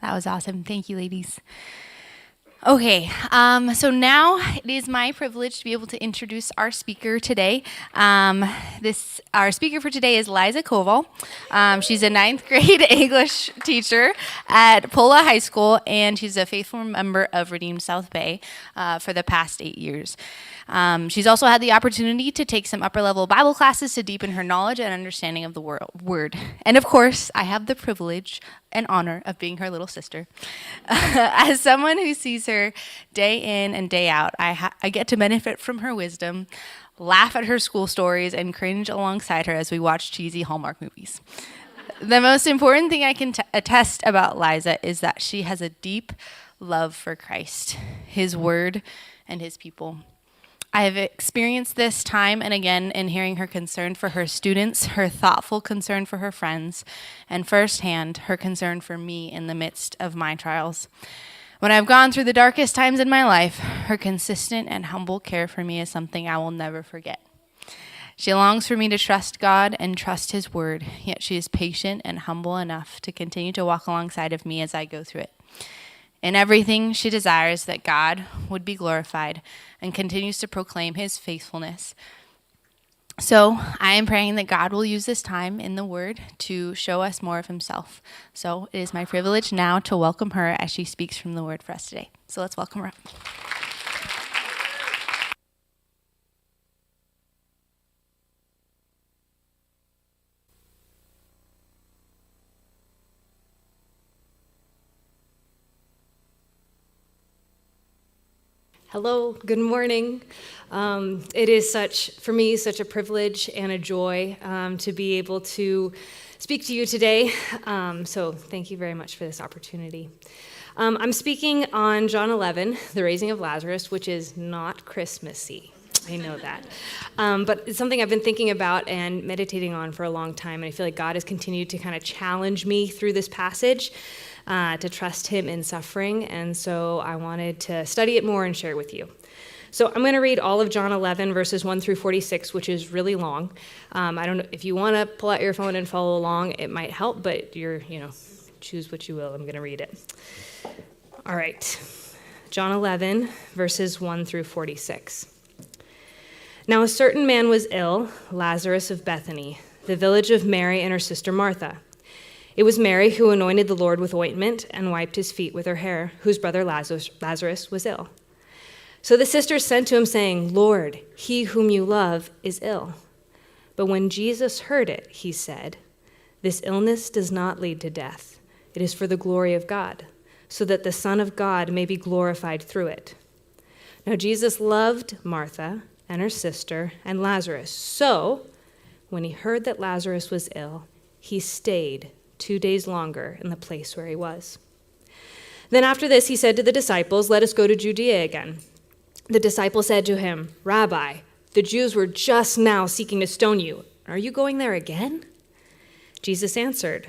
That was awesome. Thank you, ladies. Okay, so now it is my privilege to be able to introduce our speaker today. Our speaker for today is Liza Koval. She's a ninth grade English teacher at Pola High School, and she's a faithful member of Redeemed South Bay for the past 8 years. She's also had the opportunity to take some upper level Bible classes to deepen her knowledge and understanding of the word. And of course, I have the privilege and honor of being her little sister. As someone who sees her day in and day out, I get to benefit from her wisdom, laugh at her school stories, and cringe alongside her as we watch cheesy Hallmark movies. The most important thing I can attest about Liza is that she has a deep love for Christ, his word, and his people. I have experienced this time and again in hearing her concern for her students, her thoughtful concern for her friends, and firsthand, her concern for me in the midst of my trials. When I've gone through the darkest times in my life, her consistent and humble care for me is something I will never forget. She longs for me to trust God and trust his word, yet she is patient and humble enough to continue to walk alongside of me as I go through it. In everything, she desires that God would be glorified and continues to proclaim his faithfulness. So I am praying that God will use this time in the Word to show us more of himself. So it is my privilege now to welcome her as she speaks from the Word for us today. So let's welcome her up. Hello, good morning. It is for me, such a privilege and a joy to be able to speak to you today. So thank you very much for this opportunity. I'm speaking on John 11, the raising of Lazarus, which is not Christmassy. I know that. But it's something I've been thinking about and meditating on for a long time. And I feel like God has continued to kind of challenge me through this passage. To trust him in suffering, and so I wanted to study it more and share it with you. So I'm going to read all of John 11, verses 1 through 46, which is really long. I don't know if you want to pull out your phone and follow along, it might help, but choose what you will. I'm going to read it. All right. John 11, verses 1 through 46. Now a certain man was ill, Lazarus of Bethany, the village of Mary and her sister Martha. It was Mary who anointed the Lord with ointment and wiped his feet with her hair, whose brother Lazarus was ill. So the sisters sent to him, saying, Lord, he whom you love is ill. But when Jesus heard it, he said, This illness does not lead to death. It is for the glory of God, so that the Son of God may be glorified through it. Now Jesus loved Martha and her sister and Lazarus. So when he heard that Lazarus was ill, he stayed 2 days longer in the place where he was. Then after this, he said to the disciples, Let us go to Judea again. The disciples said to him, Rabbi, the Jews were just now seeking to stone you. Are you going there again? Jesus answered,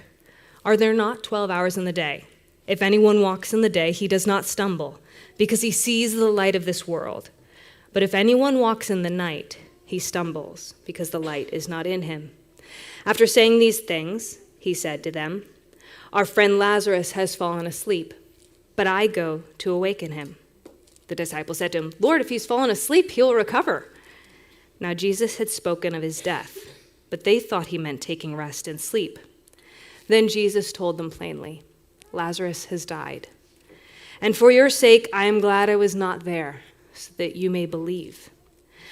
Are there not 12 hours in the day? If anyone walks in the day, he does not stumble, because he sees the light of this world. But if anyone walks in the night, he stumbles, because the light is not in him. After saying these things, he said to them, Our friend Lazarus has fallen asleep, but I go to awaken him. The disciples said to him, Lord, if he's fallen asleep, he'll recover. Now Jesus had spoken of his death, but they thought he meant taking rest and sleep. Then Jesus told them plainly, Lazarus has died. And for your sake, I am glad I was not there, so that you may believe.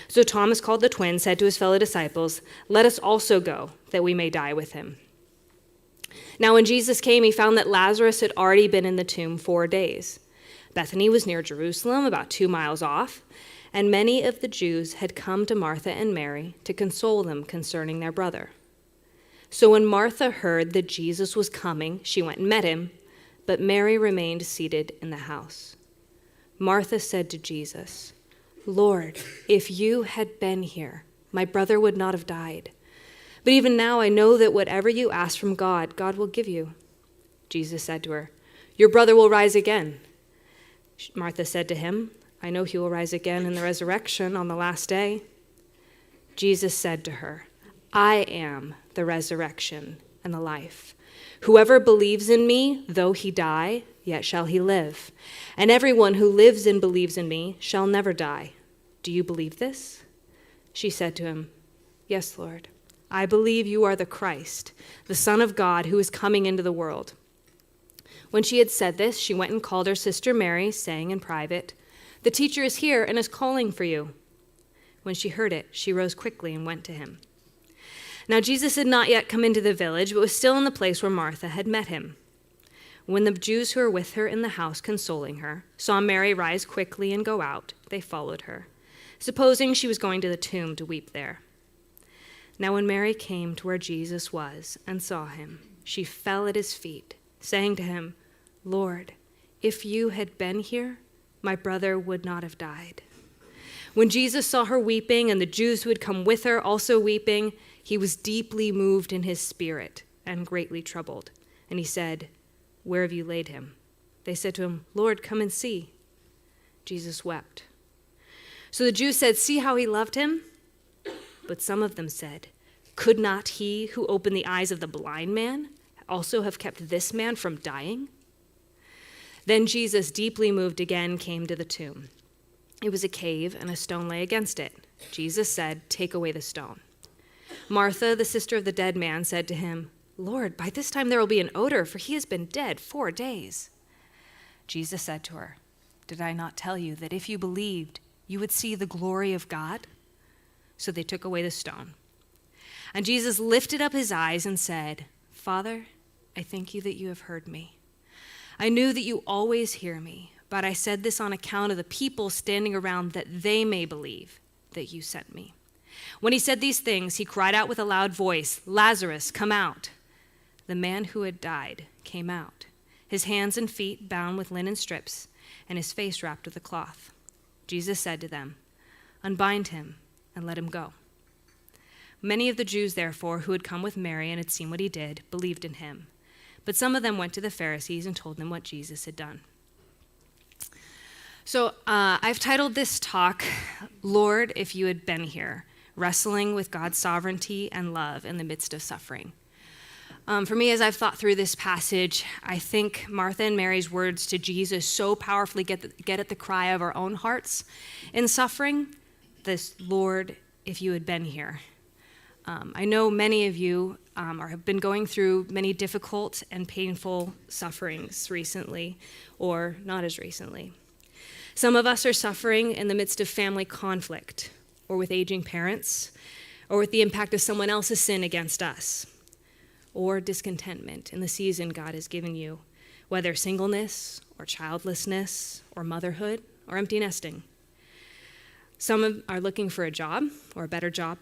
So Thomas, called the twin, said to his fellow disciples, Let us also go, that we may die with him. Now when Jesus came, he found that Lazarus had already been in the tomb 4 days. Bethany was near Jerusalem, about 2 miles off, and many of the Jews had come to Martha and Mary to console them concerning their brother. So when Martha heard that Jesus was coming, she went and met him, but Mary remained seated in the house. Martha said to Jesus, Lord, if you had been here, my brother would not have died. But even now I know that whatever you ask from God, God will give you. Jesus said to her, Your brother will rise again. Martha said to him, I know he will rise again in the resurrection on the last day. Jesus said to her, I am the resurrection and the life. Whoever believes in me, though he die, yet shall he live. And everyone who lives and believes in me shall never die. Do you believe this?" She said to him, "Yes, Lord. I believe you are the Christ, the Son of God, who is coming into the world." When she had said this, she went and called her sister Mary, saying in private, "The teacher is here and is calling for you." When she heard it, she rose quickly and went to him. Now Jesus had not yet come into the village, but was still in the place where Martha had met him. When the Jews who were with her in the house consoling her saw Mary rise quickly and go out, they followed her, supposing she was going to the tomb to weep there. Now when Mary came to where Jesus was and saw him, she fell at his feet, saying to him, "Lord, if you had been here, my brother would not have died." When Jesus saw her weeping and the Jews who had come with her also weeping, he was deeply moved in his spirit and greatly troubled. And he said, "Where have you laid him?" They said to him, "Lord, come and see." Jesus wept. So the Jews said, "See how he loved him?" But some of them said, "Could not he who opened the eyes of the blind man also have kept this man from dying?" Then Jesus, deeply moved again, came to the tomb. It was a cave, and a stone lay against it. Jesus said, "Take away the stone." Martha, the sister of the dead man, said to him, "Lord, by this time there will be an odor, for he has been dead 4 days." Jesus said to her, "Did I not tell you that if you believed, you would see the glory of God?" So they took away the stone. And Jesus lifted up his eyes and said, "Father, I thank you that you have heard me. I knew that you always hear me, but I said this on account of the people standing around, that they may believe that you sent me." When he said these things, he cried out with a loud voice, "Lazarus, come out." The man who had died came out, his hands and feet bound with linen strips, and his face wrapped with a cloth. Jesus said to them, "Unbind him and let him go." Many of the Jews, therefore, who had come with Mary and had seen what he did, believed in him. But some of them went to the Pharisees and told them what Jesus had done. So I've titled this talk, "Lord, if you had been here, wrestling with God's sovereignty and love in the midst of suffering." For me, as I've thought through this passage, I think Martha and Mary's words to Jesus so powerfully get at the cry of our own hearts in suffering, this, "Lord, if you had been here." I know many of you have been going through many difficult and painful sufferings recently, or not as recently. Some of us are suffering in the midst of family conflict, or with aging parents, or with the impact of someone else's sin against us, or discontentment in the season God has given you, whether singleness, or childlessness, or motherhood, or empty nesting. Some are looking for a job, or a better job.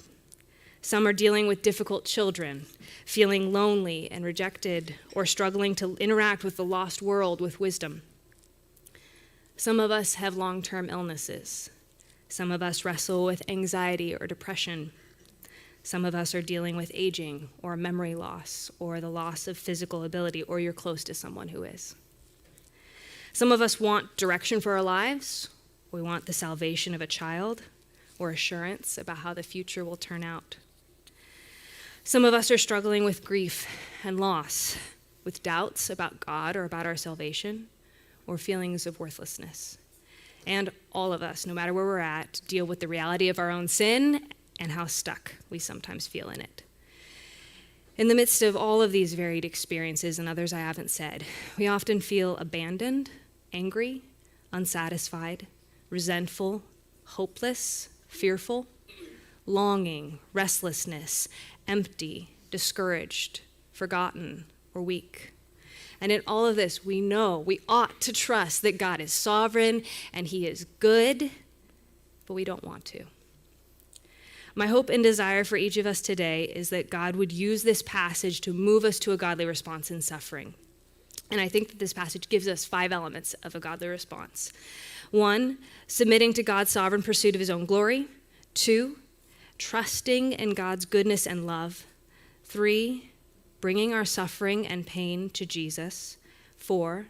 Some are dealing with difficult children, feeling lonely and rejected, or struggling to interact with the lost world with wisdom. Some of us have long-term illnesses. Some of us wrestle with anxiety or depression. Some of us are dealing with aging or memory loss or the loss of physical ability, or you're close to someone who is. Some of us want direction for our lives. We want the salvation of a child or assurance about how the future will turn out. Some of us are struggling with grief and loss, with doubts about God or about our salvation, or feelings of worthlessness. And all of us, no matter where we're at, deal with the reality of our own sin and how stuck we sometimes feel in it. In the midst of all of these varied experiences and others I haven't said, we often feel abandoned, angry, unsatisfied, resentful, hopeless, fearful, longing, restlessness, empty, discouraged, forgotten, or weak. And in all of this, we know, we ought to trust that God is sovereign and he is good, but we don't want to. My hope and desire for each of us today is that God would use this passage to move us to a godly response in suffering. And I think that this passage gives us 5 elements of a godly response. 1, submitting to God's sovereign pursuit of his own glory. 2, trusting in God's goodness and love. 3, bringing our suffering and pain to Jesus. 4,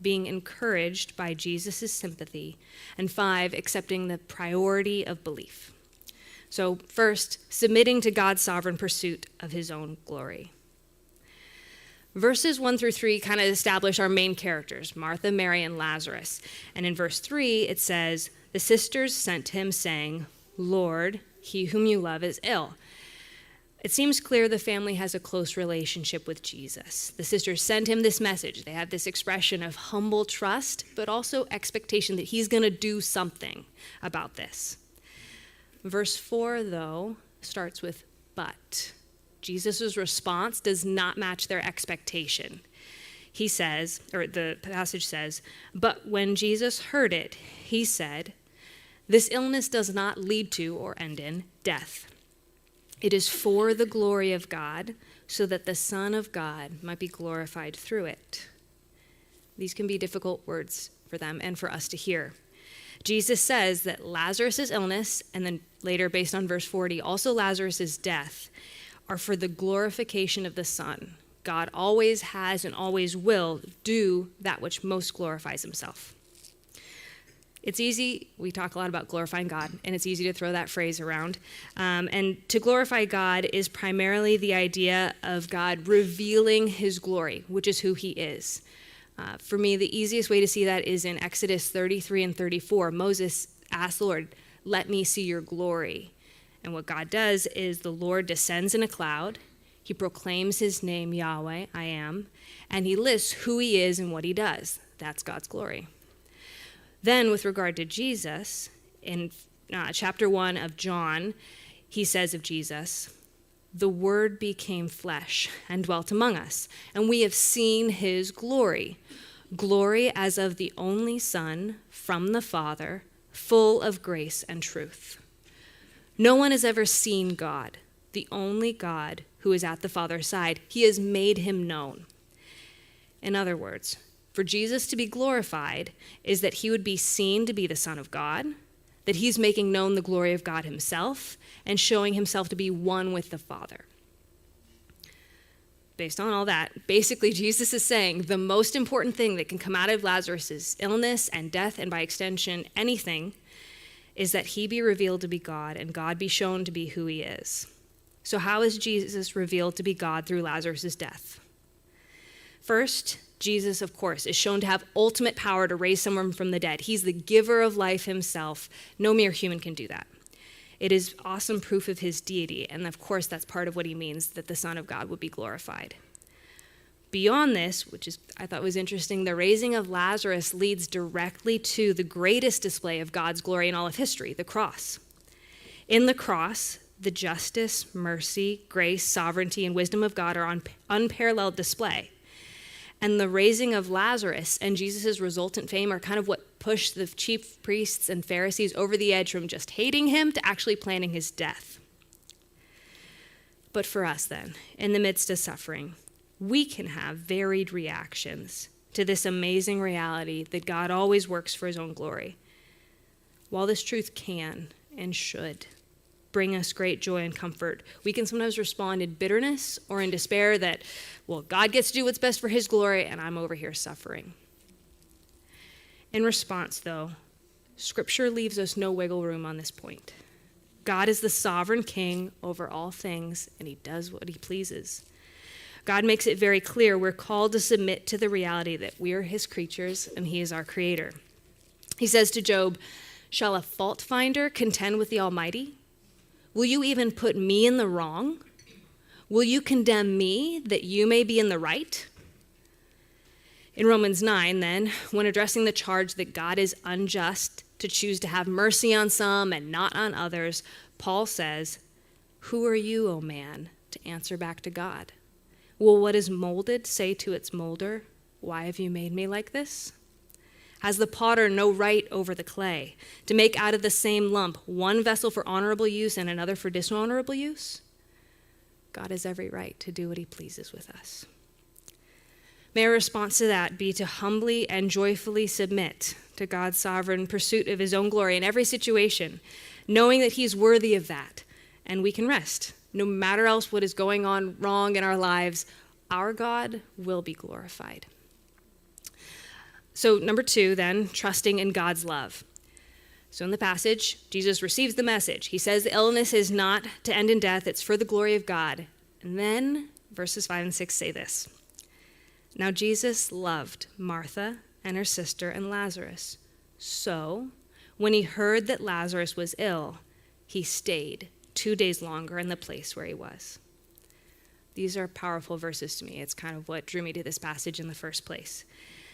being encouraged by Jesus' sympathy. And 5, accepting the priority of belief. So first, submitting to God's sovereign pursuit of his own glory. Verses 1 through 3 kind of establish our main characters, Martha, Mary, and Lazarus. And in verse 3, it says, "The sisters sent him, saying, 'Lord, he whom you love is ill.'" It seems clear the family has a close relationship with Jesus. The sisters send him this message. They have this expression of humble trust, but also expectation that he's going to do something about this. Verse 4, though, starts with "but." Jesus' response does not match their expectation. He says, or the passage says, "But when Jesus heard it, he said, 'This illness does not lead to or end in death. It is for the glory of God, so that the Son of God might be glorified through it.'" These can be difficult words for them and for us to hear. Jesus says that Lazarus' illness, and then later, based on verse 40, also Lazarus' death, are for the glorification of the Son. God always has and always will do that which most glorifies himself. It's easy, we talk a lot about glorifying God, and it's easy to throw that phrase around. And to glorify God is primarily the idea of God revealing his glory, which is who he is. For me, the easiest way to see that is in Exodus 33 and 34. Moses asked the Lord, "Let me see your glory." And what God does is the Lord descends in a cloud. He proclaims his name, Yahweh, I am, and he lists who he is and what he does. That's God's glory. Then, with regard to Jesus, in chapter 1 of John, he says of Jesus, "The Word became flesh and dwelt among us, and we have seen his glory, glory as of the only Son from the Father, full of grace and truth." No one has ever seen God, the only God who is at the Father's side. He has made him known. In other words, for Jesus to be glorified is that he would be seen to be the Son of God, that he's making known the glory of God himself and showing himself to be one with the Father. Based on all that, basically Jesus is saying the most important thing that can come out of Lazarus' illness and death, and by extension anything, is that he be revealed to be God and God be shown to be who he is. So how is Jesus revealed to be God through Lazarus' death? First, Jesus, of course, is shown to have ultimate power to raise someone from the dead. He's the giver of life himself. No mere human can do that. It is awesome proof of his deity, and of course that's part of what he means, that the Son of God would be glorified. Beyond this, which is I thought was interesting, the raising of Lazarus leads directly to the greatest display of God's glory in all of history, the cross. In the cross, the justice, mercy, grace, sovereignty, and wisdom of God are on unparalleled display. And the raising of Lazarus and Jesus' resultant fame are kind of what pushed the chief priests and Pharisees over the edge from just hating him to actually planning his death. But for us then, in the midst of suffering, we can have varied reactions to this amazing reality that God always works for his own glory. While this truth can and should bring us great joy and comfort, we can sometimes respond in bitterness or in despair that, well, God gets to do what's best for his glory and I'm over here suffering. In response, though, Scripture leaves us no wiggle room on this point. God is the sovereign king over all things, and he does what he pleases. God makes it very clear we're called to submit to the reality that we are his creatures and he is our creator. He says to Job, "Shall a fault finder contend with the Almighty? Will you even put me in the wrong? Will you condemn me that you may be in the right?" In Romans 9, then, when addressing the charge that God is unjust to choose to have mercy on some and not on others, Paul says, "Who are you, O man, to answer back to God? Will what is molded say to its molder, 'Why have you made me like this?' Has the potter no right over the clay to make out of the same lump one vessel for honorable use and another for dishonorable use? God has every right to do what he pleases with us." May our response to that be to humbly and joyfully submit to God's sovereign pursuit of his own glory in every situation, knowing that he's worthy of that, and we can rest. No matter else what is going on wrong in our lives, our God will be glorified. So number 2, then, trusting in God's love. So in the passage, Jesus receives the message. He says the illness is not to end in death, it's for the glory of God. And then verses 5 and 6 say this, Now Jesus loved Martha and her sister and Lazarus. So when he heard that Lazarus was ill, he stayed 2 days longer in the place where he was. These are powerful verses to me. It's kind of what drew me to this passage in the first place.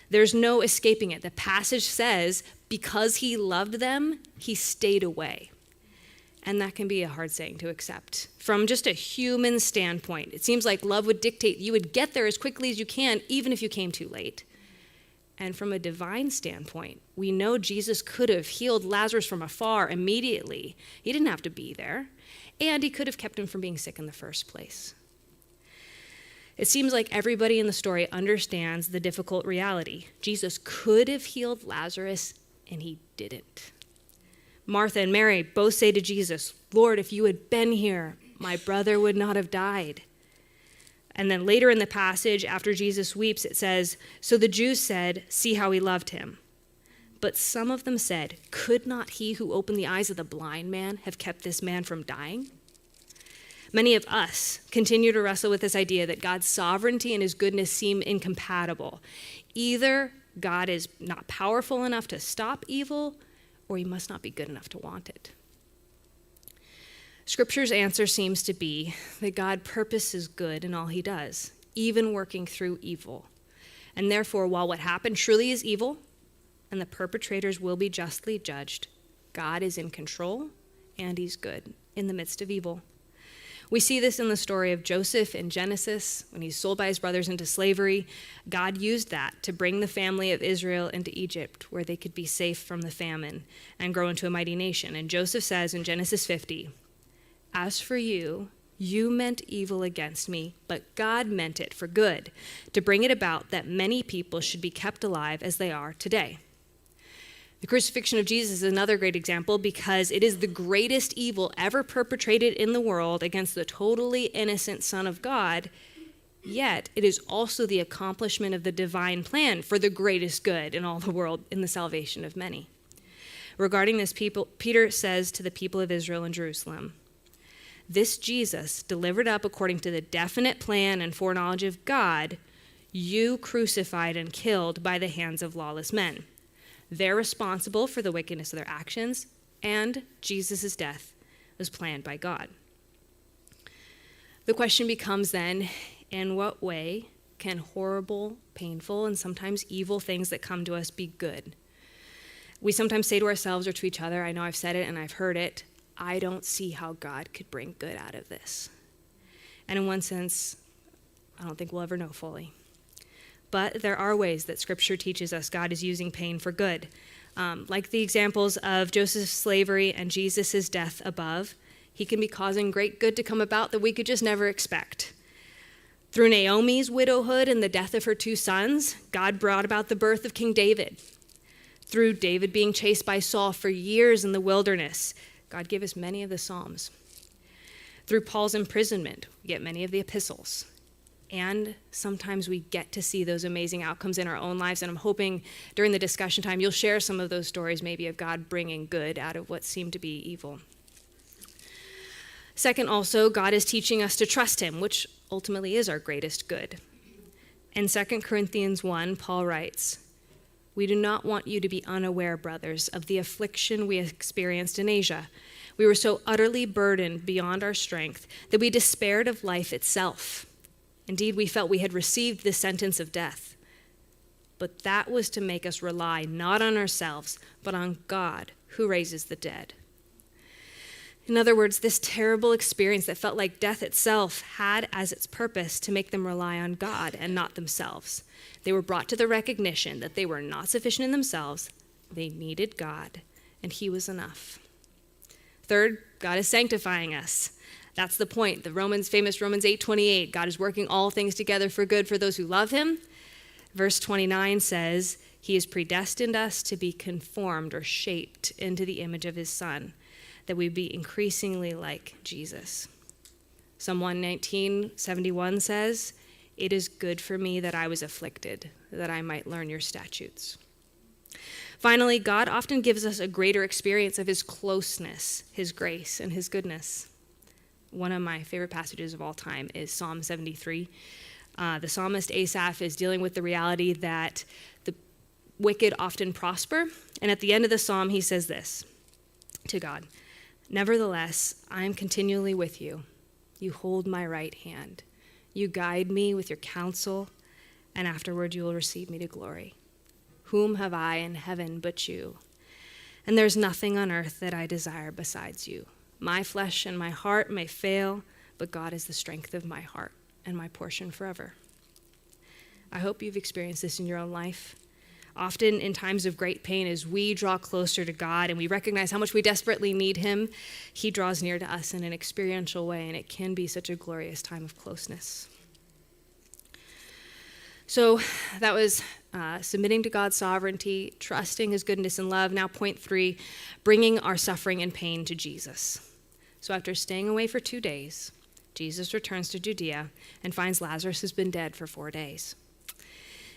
There's no escaping it. The passage says, because he loved them, he stayed away. And that can be a hard saying to accept. From just a human standpoint, it seems like love would dictate you would get there as quickly as you can, even if you came too late. And from a divine standpoint, we know Jesus could have healed Lazarus from afar immediately. He didn't have to be there. And he could have kept him from being sick in the first place. It seems like everybody in the story understands the difficult reality. Jesus could have healed Lazarus, and he didn't. Martha and Mary both say to Jesus, "Lord, if you had been here, my brother would not have died." And then later in the passage, after Jesus weeps, it says, "So the Jews said, 'See how he loved him.' But some of them said, 'Could not he who opened the eyes of the blind man have kept this man from dying?'" Many of us continue to wrestle with this idea that God's sovereignty and his goodness seem incompatible. Either God is not powerful enough to stop evil, or he must not be good enough to want it. Scripture's answer seems to be that God purposes good in all he does, even working through evil. And therefore, while what happened truly is evil, and the perpetrators will be justly judged, God is in control, and he's good in the midst of evil. We see this in the story of Joseph in Genesis. When he's sold by his brothers into slavery, God used that to bring the family of Israel into Egypt, where they could be safe from the famine and grow into a mighty nation. And Joseph says in Genesis 50, "As for you, you meant evil against me, but God meant it for good, to bring it about that many people should be kept alive as they are today." The crucifixion of Jesus is another great example because it is the greatest evil ever perpetrated in the world against the totally innocent Son of God, yet it is also the accomplishment of the divine plan for the greatest good in all the world in the salvation of many. Regarding this, Peter says to the people of Israel and Jerusalem, "This Jesus, delivered up according to the definite plan and foreknowledge of God, you crucified and killed by the hands of lawless men. They're responsible for the wickedness of their actions, and Jesus' death was planned by God." The question becomes then, in what way can horrible, painful, and sometimes evil things that come to us be good? We sometimes say to ourselves or to each other, I know I've said it and I've heard it, I don't see how God could bring good out of this. And in one sense, I don't think we'll ever know fully. But there are ways that Scripture teaches us God is using pain for good. Like the examples of Joseph's slavery and Jesus' death above, he can be causing great good to come about that we could just never expect. Through Naomi's widowhood and the death of her 2 sons, God brought about the birth of King David. Through David being chased by Saul for years in the wilderness, God gave us many of the Psalms. Through Paul's imprisonment, we get many of the epistles. And sometimes we get to see those amazing outcomes in our own lives. And I'm hoping during the discussion time, you'll share some of those stories maybe of God bringing good out of what seemed to be evil. Second, also, God is teaching us to trust him, which ultimately is our greatest good. In 2 Corinthians 1, Paul writes, "We do not want you to be unaware, brothers, of the affliction we experienced in Asia. We were so utterly burdened beyond our strength that we despaired of life itself. Indeed, we felt we had received the sentence of death. But that was to make us rely not on ourselves, but on God, who raises the dead." In other words, this terrible experience that felt like death itself had as its purpose to make them rely on God and not themselves. They were brought to the recognition that they were not sufficient in themselves. They needed God, and he was enough. Third, God is sanctifying us. That's the point. The famous Romans 8:28, God is working all things together for good for those who love him. Verse 29 says, he has predestined us to be conformed or shaped into the image of his Son, that we be increasingly like Jesus. Psalm 119:71 says, "It is good for me that I was afflicted, that I might learn your statutes." Finally, God often gives us a greater experience of his closeness, his grace, and his goodness. One of my favorite passages of all time is Psalm 73. The psalmist Asaph is dealing with the reality that the wicked often prosper. And at the end of the psalm, he says this to God: "Nevertheless, I am continually with you. You hold my right hand. You guide me with your counsel, and afterward you will receive me to glory. Whom have I in heaven but you? And there's nothing on earth that I desire besides you. My flesh and my heart may fail, but God is the strength of my heart and my portion forever." I hope you've experienced this in your own life. Often in times of great pain, as we draw closer to God and we recognize how much we desperately need him, he draws near to us in an experiential way, and it can be such a glorious time of closeness. So that was submitting to God's sovereignty, trusting his goodness and love. Now, point 3, bringing our suffering and pain to Jesus. So after staying away for 2 days, Jesus returns to Judea and finds Lazarus has been dead for 4 days.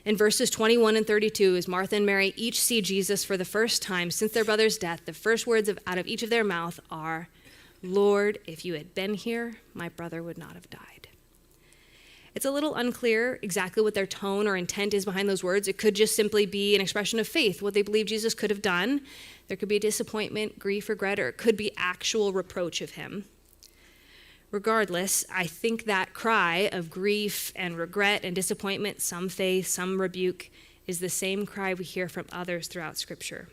In verses 21 and 32, as Martha and Mary each see Jesus for the first time since their brother's death, the first words out of each of their mouth are, "Lord, if you had been here, my brother would not have died." It's a little unclear exactly what their tone or intent is behind those words. It could just simply be an expression of faith, what they believe Jesus could have done. There could be disappointment, grief, regret, or it could be actual reproach of him. Regardless, I think that cry of grief and regret and disappointment, some faith, some rebuke, is the same cry we hear from others throughout Scripture.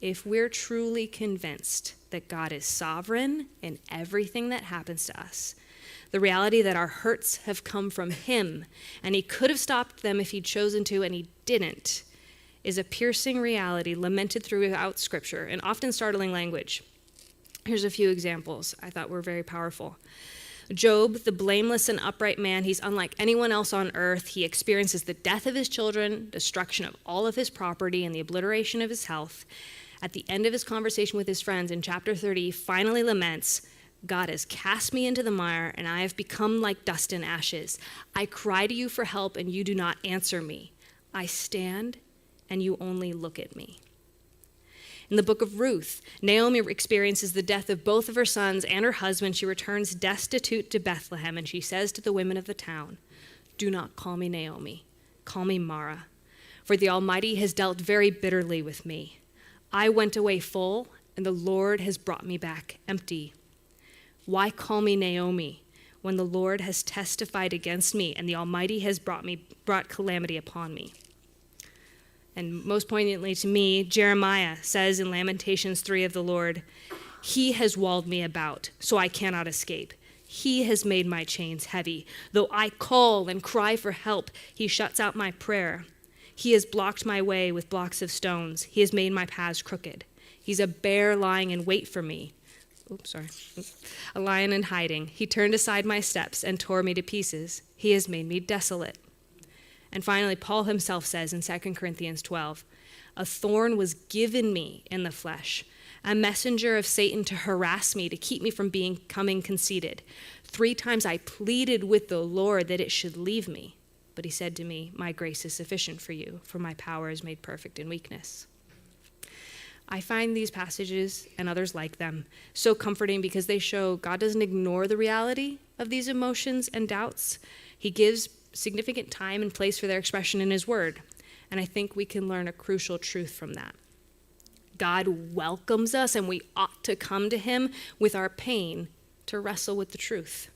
If we're truly convinced that God is sovereign in everything that happens to us, the reality that our hurts have come from him, and he could have stopped them if he'd chosen to, and he didn't, is a piercing reality lamented throughout Scripture in often startling language. Here's a few examples I thought were very powerful. Job, the blameless and upright man, he's unlike anyone else on earth. He experiences the death of his children, destruction of all of his property, and the obliteration of his health. At the end of his conversation with his friends in chapter 30, he finally laments, "God has cast me into the mire, and I have become like dust and ashes. I cry to you for help, and you do not answer me. I stand, and you only look at me." In the book of Ruth, Naomi experiences the death of both of her sons and her husband. She returns destitute to Bethlehem, and she says to the women of the town, "Do not call me Naomi, call me Mara, for the Almighty has dealt very bitterly with me. I went away full, and the Lord has brought me back empty. Why call me Naomi when the Lord has testified against me and the Almighty has brought calamity upon me?" And most poignantly to me, Jeremiah says in Lamentations 3 of the Lord, "He has walled me about, so I cannot escape. He has made my chains heavy. Though I call and cry for help, he shuts out my prayer. He has blocked my way with blocks of stones. He has made my paths crooked. He's a bear lying in wait for me. A lion in hiding. He turned aside my steps and tore me to pieces. He has made me desolate." And finally, Paul himself says in 2 Corinthians 12, "A thorn was given me in the flesh, a messenger of Satan to harass me, to keep me from becoming conceited. 3 times I pleaded with the Lord that it should leave me. But he said to me, 'My grace is sufficient for you, for my power is made perfect in weakness.'" I find these passages and others like them so comforting because they show God doesn't ignore the reality of these emotions and doubts. He gives significant time and place for their expression in his word. And I think we can learn a crucial truth from that. God welcomes us, and we ought to come to him with our pain to wrestle with the truth.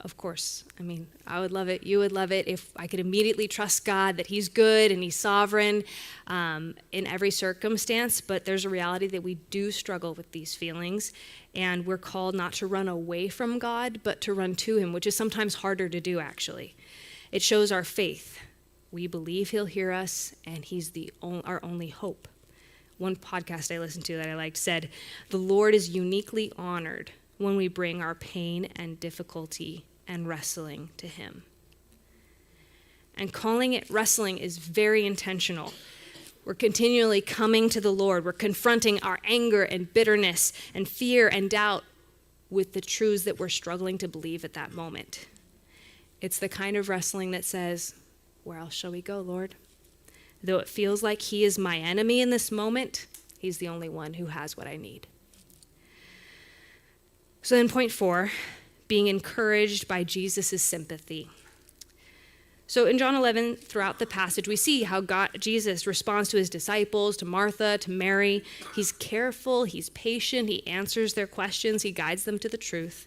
Of course, I would love it, you would love it if I could immediately trust God that he's good and he's sovereign in every circumstance, but there's a reality that we do struggle with these feelings, and we're called not to run away from God, but to run to him, which is sometimes harder to do, actually. It shows our faith. We believe he'll hear us, and he's our only hope. One podcast I listened to that I liked said, "The Lord is uniquely honored when we bring our pain and difficulty and wrestling to him." And calling it wrestling is very intentional. We're continually coming to the Lord. We're confronting our anger and bitterness and fear and doubt with the truths that we're struggling to believe at that moment. It's the kind of wrestling that says, "Where else shall we go, Lord? Though it feels like he is my enemy in this moment, he's the only one who has what I need." So then point 4, being encouraged by Jesus' sympathy. So in John 11, throughout the passage, we see how Jesus responds to his disciples, to Martha, to Mary. He's careful, he's patient, he answers their questions, he guides them to the truth.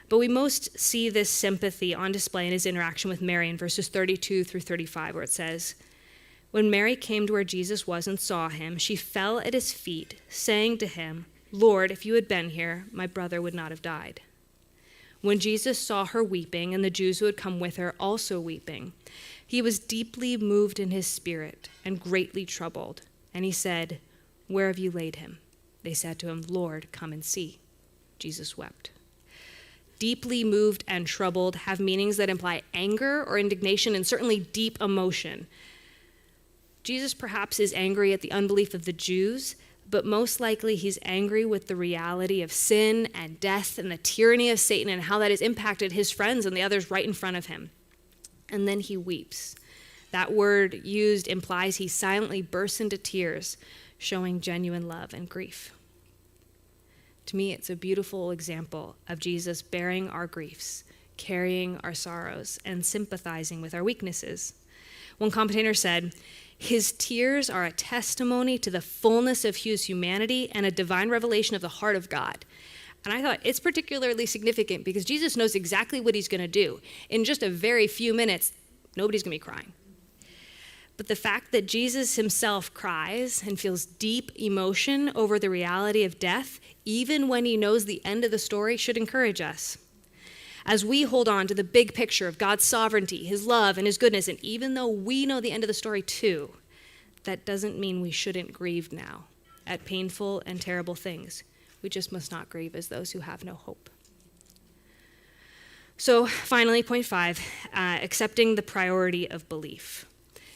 But we most see this sympathy on display in his interaction with Mary in verses 32 through 35, where it says, "When Mary came to where Jesus was and saw him, she fell at his feet, saying to him, 'Lord, if you had been here, my brother would not have died.' When Jesus saw her weeping, and the Jews who had come with her also weeping, he was deeply moved in his spirit and greatly troubled. And he said, 'Where have you laid him?' They said to him, 'Lord, come and see.' Jesus wept." Deeply moved and troubled have meanings that imply anger or indignation and certainly deep emotion. Jesus perhaps is angry at the unbelief of the Jews, but most likely he's angry with the reality of sin and death and the tyranny of Satan and how that has impacted his friends and the others right in front of him. And then he weeps. That word used implies he silently bursts into tears, showing genuine love and grief. To me, it's a beautiful example of Jesus bearing our griefs, carrying our sorrows, and sympathizing with our weaknesses. One commentator said, "His tears are a testimony to the fullness of his humanity and a divine revelation of the heart of God." And I thought it's particularly significant because Jesus knows exactly what he's going to do. In just a very few minutes, nobody's going to be crying. But the fact that Jesus himself cries and feels deep emotion over the reality of death, even when he knows the end of the story, should encourage us. As we hold on to the big picture of God's sovereignty, his love, and his goodness, and even though we know the end of the story too, that doesn't mean we shouldn't grieve now at painful and terrible things. We just must not grieve as those who have no hope. So finally, point 5, accepting the priority of belief.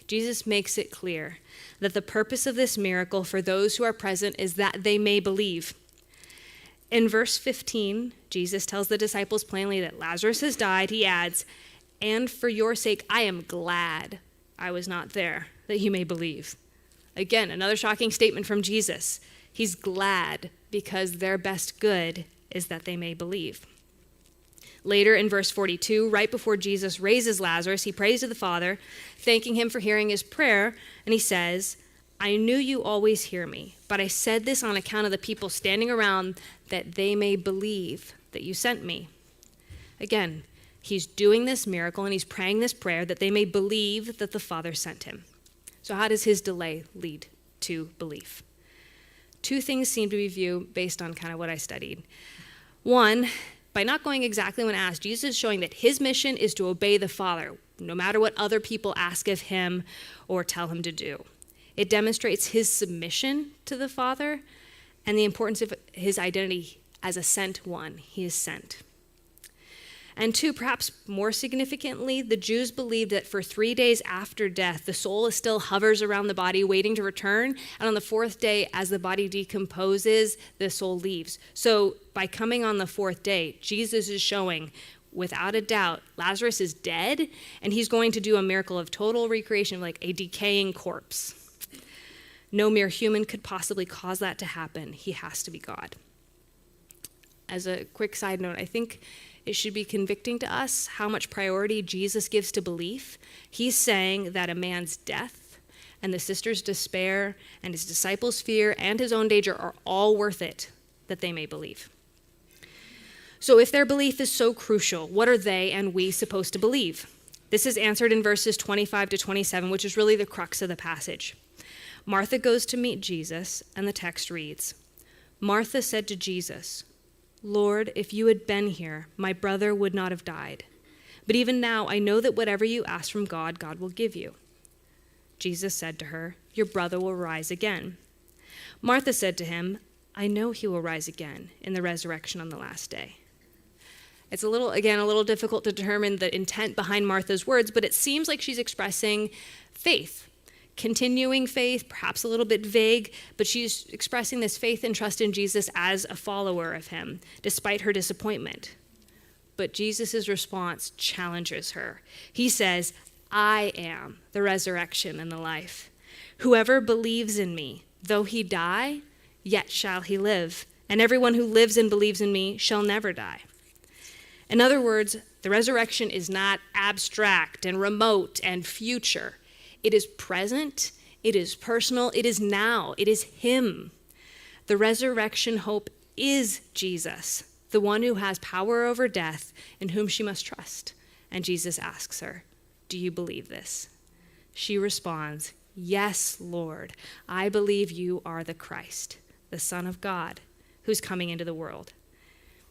Jesus makes it clear that the purpose of this miracle for those who are present is that they may believe. In verse 15, Jesus tells the disciples plainly that Lazarus has died. He adds, "And for your sake, I am glad I was not there, that you may believe." Again, another shocking statement from Jesus. He's glad because their best good is that they may believe. Later in verse 42, right before Jesus raises Lazarus, he prays to the Father, thanking him for hearing his prayer, and he says, "I knew you always hear me, but I said this on account of the people standing around, that they may believe that you sent me." Again, he's doing this miracle and he's praying this prayer that they may believe that the Father sent him. So how does his delay lead to belief? Two things seem to be viewed based on kind of what I studied. One, by not going exactly when asked, Jesus is showing that his mission is to obey the Father, no matter what other people ask of him or tell him to do. It demonstrates his submission to the Father and the importance of his identity as a sent one. He is sent. And two, perhaps more significantly, the Jews believed that for 3 days after death, the soul still hovers around the body waiting to return. And on the fourth day, as the body decomposes, the soul leaves. So by coming on the fourth day, Jesus is showing, without a doubt, Lazarus is dead, and he's going to do a miracle of total recreation of like a decaying corpse. No mere human could possibly cause that to happen. He has to be God. As a quick side note, I think it should be convicting to us how much priority Jesus gives to belief. He's saying that a man's death and the sister's despair and his disciples' fear and his own danger are all worth it that they may believe. So if their belief is so crucial, what are they and we supposed to believe? This is answered in verses 25 to 27, which is really the crux of the passage. Martha goes to meet Jesus, and the text reads, "Martha said to Jesus, 'Lord, if you had been here, my brother would not have died. But even now I know that whatever you ask from God, God will give you.' Jesus said to her, 'Your brother will rise again.' Martha said to him, 'I know he will rise again in the resurrection on the last day.'" It's a little difficult to determine the intent behind Martha's words, but it seems like she's expressing faith. Continuing faith, perhaps a little bit vague, but she's expressing this faith and trust in Jesus as a follower of him, despite her disappointment. But Jesus' response challenges her. He says, "I am the resurrection and the life. Whoever believes in me, though he die, yet shall he live. And everyone who lives and believes in me shall never die." In other words, The resurrection is not abstract and remote and future. It is present, it is personal, it is now, it is him. The resurrection hope is Jesus, the one who has power over death, in whom she must trust. And Jesus asks her, "Do you believe this?" She responds, "Yes, Lord, I believe you are the Christ, the Son of God, who's coming into the world."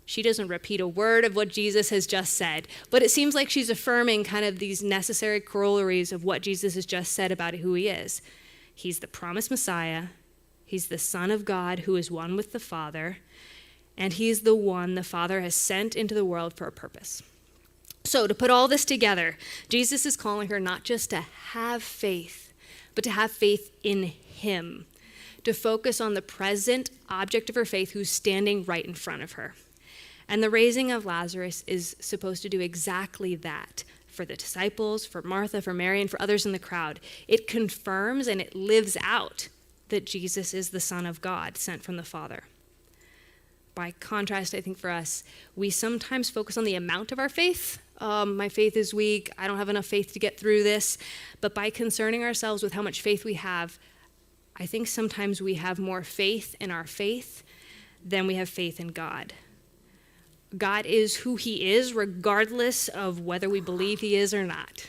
She doesn't repeat a word of what Jesus has just said, but it seems like she's affirming kind of these necessary corollaries of what Jesus has just said about who he is. He's the promised Messiah. He's the Son of God who is one with the Father, and he's the one the Father has sent into the world for a purpose. So to put all this together, Jesus is calling her not just to have faith, but to have faith in him, to focus on the present object of her faith who's standing right in front of her. And the raising of Lazarus is supposed to do exactly that for the disciples, for Martha, for Mary, and for others in the crowd. It confirms and it lives out that Jesus is the Son of God sent from the Father. By contrast, I think for us, we sometimes focus on the amount of our faith. My faith is weak. I don't have enough faith to get through this. But by concerning ourselves with how much faith we have, I think sometimes we have more faith in our faith than we have faith in God. God is who he is, regardless of whether we believe he is or not.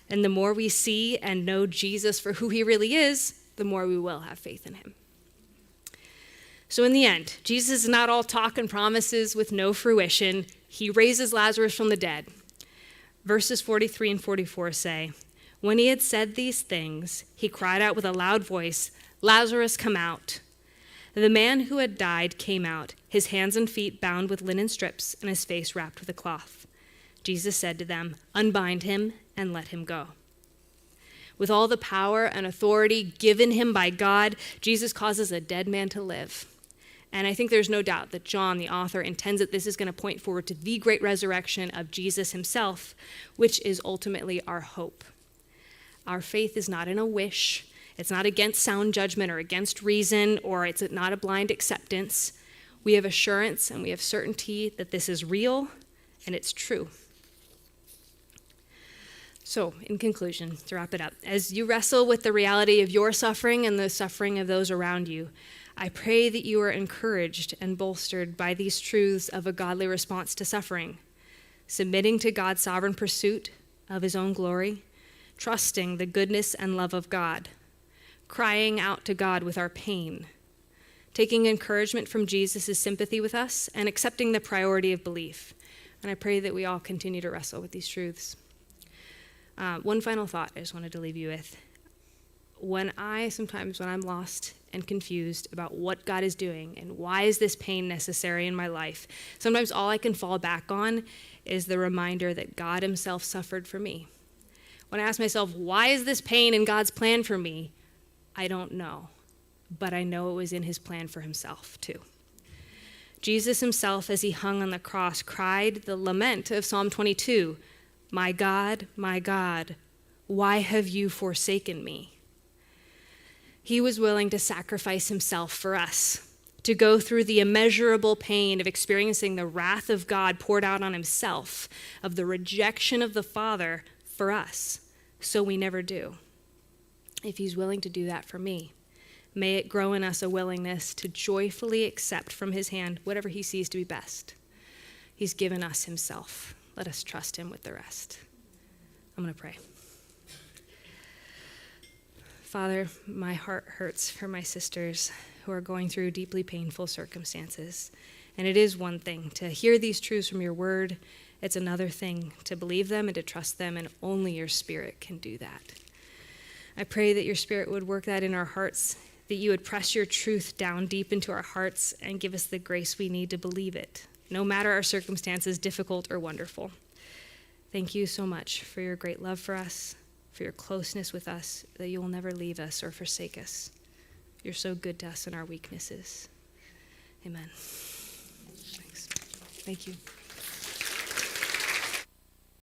And the more we see and know Jesus for who he really is, the more we will have faith in him. So in the end, Jesus is not all talk and promises with no fruition. He raises Lazarus from the dead. Verses 43 and 44 say, "When he had said these things, he cried out with a loud voice, 'Lazarus, come out.' The man who had died came out, his hands and feet bound with linen strips and his face wrapped with a cloth. Jesus said to them, 'Unbind him and let him go.'" With all the power and authority given him by God, Jesus causes a dead man to live. And I think there's no doubt that John, the author, intends that this is going to point forward to the great resurrection of Jesus himself, which is ultimately our hope. Our faith is not in a wish. It's not against sound judgment or against reason, or it's not a blind acceptance. We have assurance and we have certainty that this is real and it's true. So, in conclusion, to wrap it up, as you wrestle with the reality of your suffering and the suffering of those around you, I pray that you are encouraged and bolstered by these truths of a godly response to suffering, submitting to God's sovereign pursuit of his own glory, trusting the goodness and love of God, crying out to God with our pain, taking encouragement from Jesus' sympathy with us, and accepting the priority of belief. And I pray that we all continue to wrestle with these truths. One final thought I just wanted to leave you with. When I'm lost and confused about what God is doing and why is this pain necessary in my life, sometimes all I can fall back on is the reminder that God himself suffered for me. When I ask myself, why is this pain in God's plan for me? I don't know, but I know it was in his plan for himself too. Jesus himself, as he hung on the cross, cried the lament of Psalm 22, my God, why have you forsaken me?" He was willing to sacrifice himself for us, to go through the immeasurable pain of experiencing the wrath of God poured out on himself, of the rejection of the Father for us, so we never do. If he's willing to do that for me, may it grow in us a willingness to joyfully accept from his hand whatever he sees to be best. He's given us himself. Let us trust him with the rest. I'm going to pray. Father, my heart hurts for my sisters who are going through deeply painful circumstances. And it is one thing to hear these truths from your word. It's another thing to believe them and to trust them, and only your Spirit can do that. I pray that your Spirit would work that in our hearts, that you would press your truth down deep into our hearts and give us the grace we need to believe it, no matter our circumstances, difficult or wonderful. Thank you so much for your great love for us, for your closeness with us, that you will never leave us or forsake us. You're so good to us in our weaknesses. Amen. Thanks. Thank you.